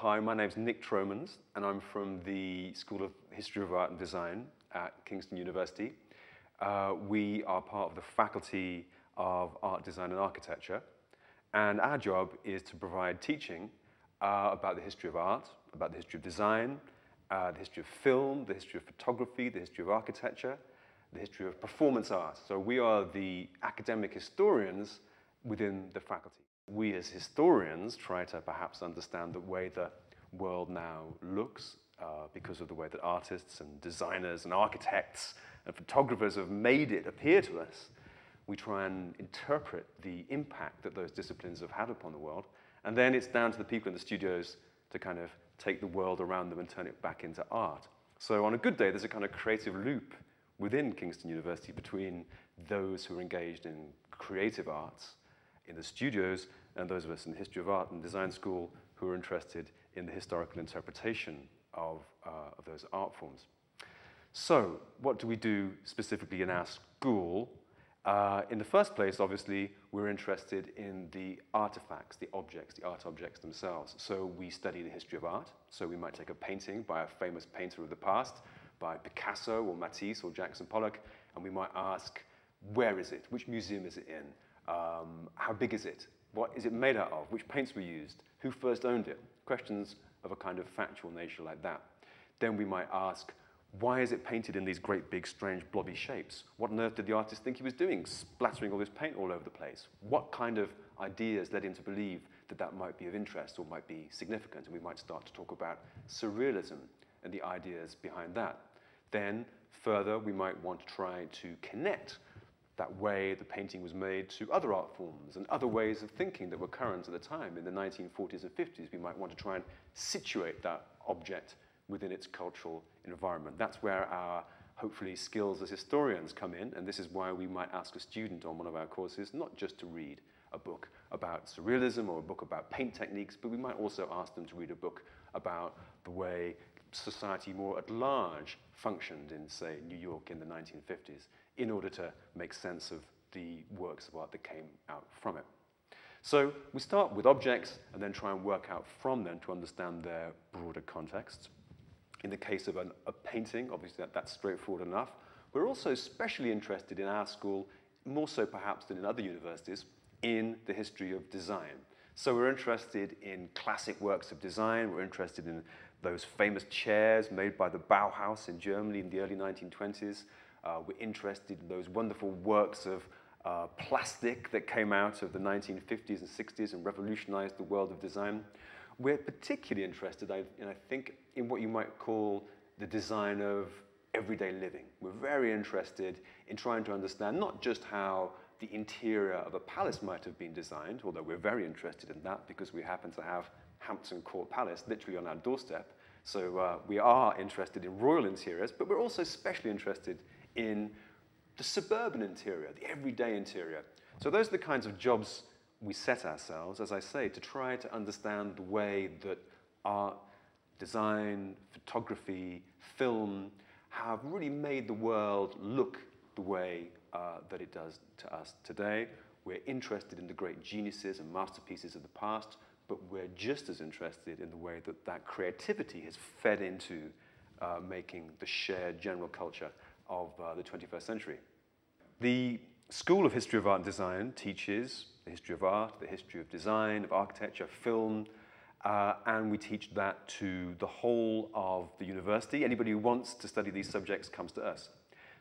Hi, my name's Nick Tromans, and I'm from the School of History of Art and Design at Kingston University. We are part of the Faculty of Art, Design and Architecture, and our job is to provide teaching about the history of art, about the history of design, the history of film, the history of photography, the history of architecture, the history of performance art. So we are the academic historians within the faculty. We as historians try to perhaps understand the way the world now looks because of the way that artists and designers and architects and photographers have made it appear to us. We try and interpret the impact that those disciplines have had upon the world, and then it's down to the people in the studios to kind of take the world around them and turn it back into art. So on a good day, there's a kind of creative loop within Kingston University between those who are engaged in creative arts in the studios and those of us in the History of Art and Design School who are interested in the historical interpretation of those art forms. So what do we do specifically in our school? In the first place, obviously, we're interested in the artifacts, the objects, the art objects themselves. So we study the history of art. So we might take a painting by a famous painter of the past, by Picasso or Matisse or Jackson Pollock, and we might ask, where is it? Which museum is it in? How big is it? What is it made out of? Which paints were used? Who first owned it? Questions of a kind of factual nature like that. Then we might ask, why is it painted in these great big strange blobby shapes? What on earth did the artist think he was doing, splattering all this paint all over the place? What kind of ideas led him to believe that that might be of interest or might be significant? And we might start to talk about surrealism and the ideas behind that. Then further, we might want to try to connect that way the painting was made to other art forms and other ways of thinking that were current at the time. In the 1940s and 50s, we might want to try and situate that object within its cultural environment. That's where our, hopefully, skills as historians come in, and this is why we might ask a student on one of our courses not just to read a book about surrealism or a book about paint techniques, but we might also ask them to read a book about the way society more at large functioned in, say, New York in the 1950s in order to make sense of the works of art that came out from it. So we start with objects and then try and work out from them to understand their broader context. In the case of a painting, obviously that's straightforward enough. We're also especially interested in our school, more so perhaps than in other universities, in the history of design. So we're interested in classic works of design. We're interested in those famous chairs made by the Bauhaus in Germany in the early 1920s. We're interested in those wonderful works of plastic that came out of the 1950s and 60s and revolutionized the world of design. We're particularly interested, I think, in what you might call the design of everyday living. We're very interested in trying to understand not just how the interior of a palace might have been designed, although we're very interested in that because we happen to have Hampton Court Palace literally on our doorstep. So we are interested in royal interiors, but we're also especially interested in the suburban interior, the everyday interior. So those are the kinds of jobs we set ourselves, as I say, to try to understand the way that art, design, photography, film have really made the world look the way that it does to us today. We're interested in the great geniuses and masterpieces of the past, but we're just as interested in the way that that creativity has fed into making the shared general culture of the 21st century. The School of History of Art and Design teaches the history of art, the history of design, of architecture, film, and we teach that to the whole of the university. Anybody who wants to study these subjects comes to us.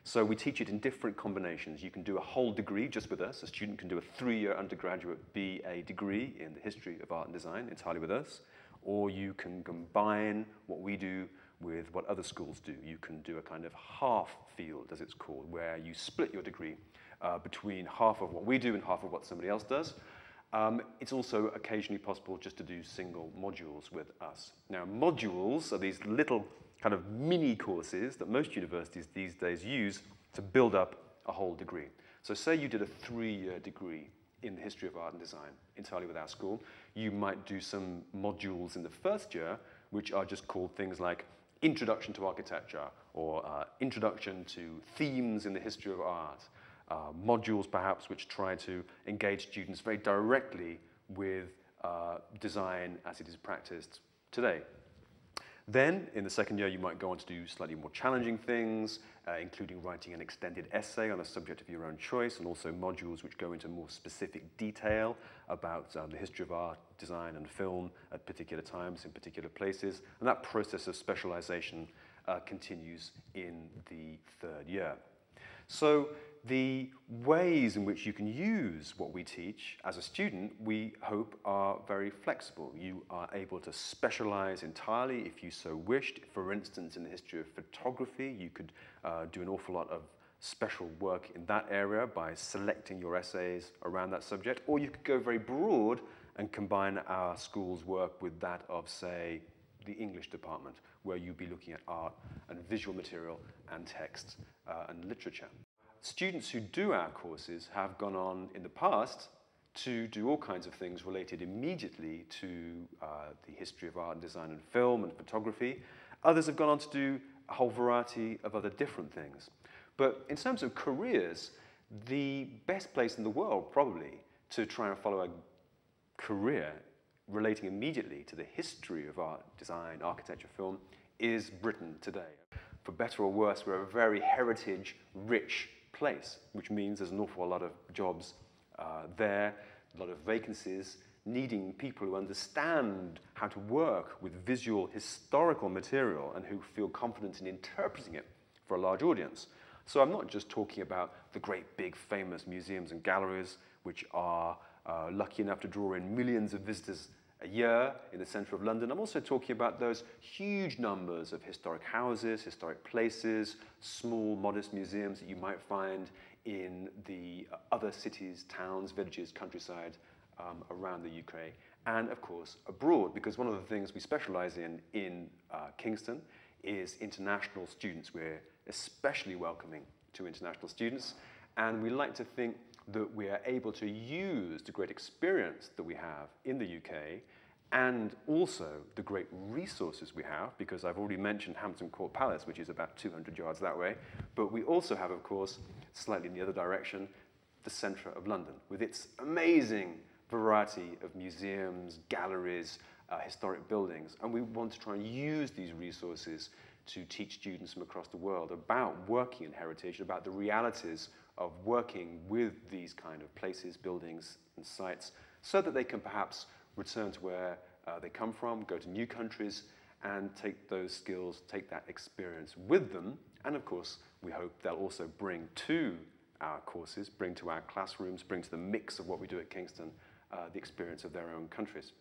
So we teach it in different combinations. You can do a whole degree just with us. A student can do a 3-year undergraduate BA degree in the history of art and design entirely with us, or you can combine what we do with what other schools do. You can do a kind of half field, as it's called, where you split your degree between half of what we do and half of what somebody else does. It's also occasionally possible just to do single modules with us. Now, modules are these little kind of mini courses that most universities these days use to build up a whole degree. So say you did a 3-year degree in the history of art and design entirely with our school. You might do some modules in the first year, which are just called things like Introduction to Architecture or Introduction to Themes in the History of Art. Modules perhaps which try to engage students very directly with design as it is practiced today. Then, in the second year, you might go on to do slightly more challenging things, including writing an extended essay on a subject of your own choice, and also modules which go into more specific detail about the history of art, design, and film at particular times in particular places. And that process of specialization continues in the third year. So the ways in which you can use what we teach as a student, we hope, are very flexible. You are able to specialize entirely if you so wished. For instance, in the history of photography, you could do an awful lot of special work in that area by selecting your essays around that subject, or you could go very broad and combine our school's work with that of, say, the English department, where you'd be looking at art and visual material and text and literature. Students who do our courses have gone on in the past to do all kinds of things related immediately to the history of art and design and film and photography. Others have gone on to do a whole variety of other different things. But in terms of careers, the best place in the world probably to try and follow a career relating immediately to the history of art, design, architecture, film is Britain today. For better or worse, we're a very heritage-rich place, which means there's an awful lot of jobs there, a lot of vacancies, needing people who understand how to work with visual historical material and who feel confident in interpreting it for a large audience. So I'm not just talking about the great big famous museums and galleries which are lucky enough to draw in millions of visitors a year in the centre of London. I'm also talking about those huge numbers of historic houses, historic places, small, modest museums that you might find in the other cities, towns, villages, countryside around the UK, and of course abroad, because one of the things we specialise in Kingston is international students. We're especially welcoming to international students, and we like to think that we are able to use the great experience that we have in the UK and also the great resources we have, because I've already mentioned Hampton Court Palace, which is about 200 yards that way, but we also have, of course, slightly in the other direction, the centre of London, with its amazing variety of museums, galleries, historic buildings, and we want to try and use these resources to teach students from across the world about working in heritage, about the realities of working with these kind of places, buildings, and sites, so that they can perhaps return to where they come from, go to new countries, and take those skills, take that experience with them. And of course, we hope they'll also bring to our courses, bring to our classrooms, bring to the mix of what we do at Kingston, the experience of their own countries.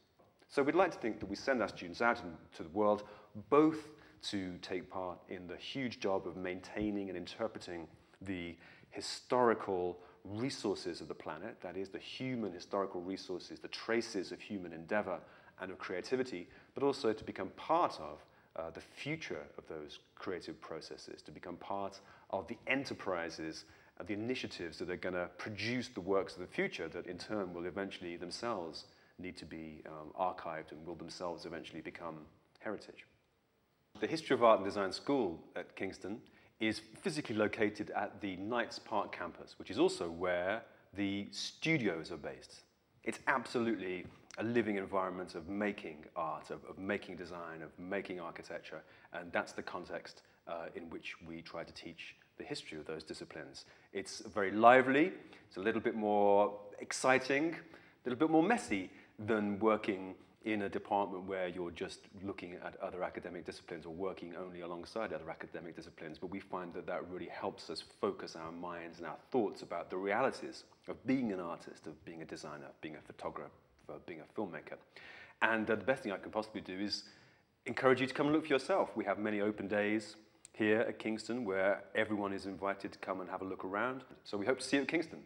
So we'd like to think that we send our students out into the world, both to take part in the huge job of maintaining and interpreting the historical resources of the planet, that is, the human historical resources, the traces of human endeavor and of creativity, but also to become part of the future of those creative processes, to become part of the enterprises and the initiatives that are going to produce the works of the future that in turn will eventually themselves need to be archived and will themselves eventually become heritage. The History of Art and Design School at Kingston is physically located at the Knights Park campus, which is also where the studios are based. It's absolutely a living environment of making art, of making design, of making architecture, and that's the context in which we try to teach the history of those disciplines. It's very lively, it's a little bit more exciting, a little bit more messy than working in a department where you're just looking at other academic disciplines or working only alongside other academic disciplines, but we find that that really helps us focus our minds and our thoughts about the realities of being an artist, of being a designer, being a photographer, being a filmmaker. And the best thing I can possibly do is encourage you to come and look for yourself. We have many open days here at Kingston where everyone is invited to come and have a look around. So we hope to see you at Kingston.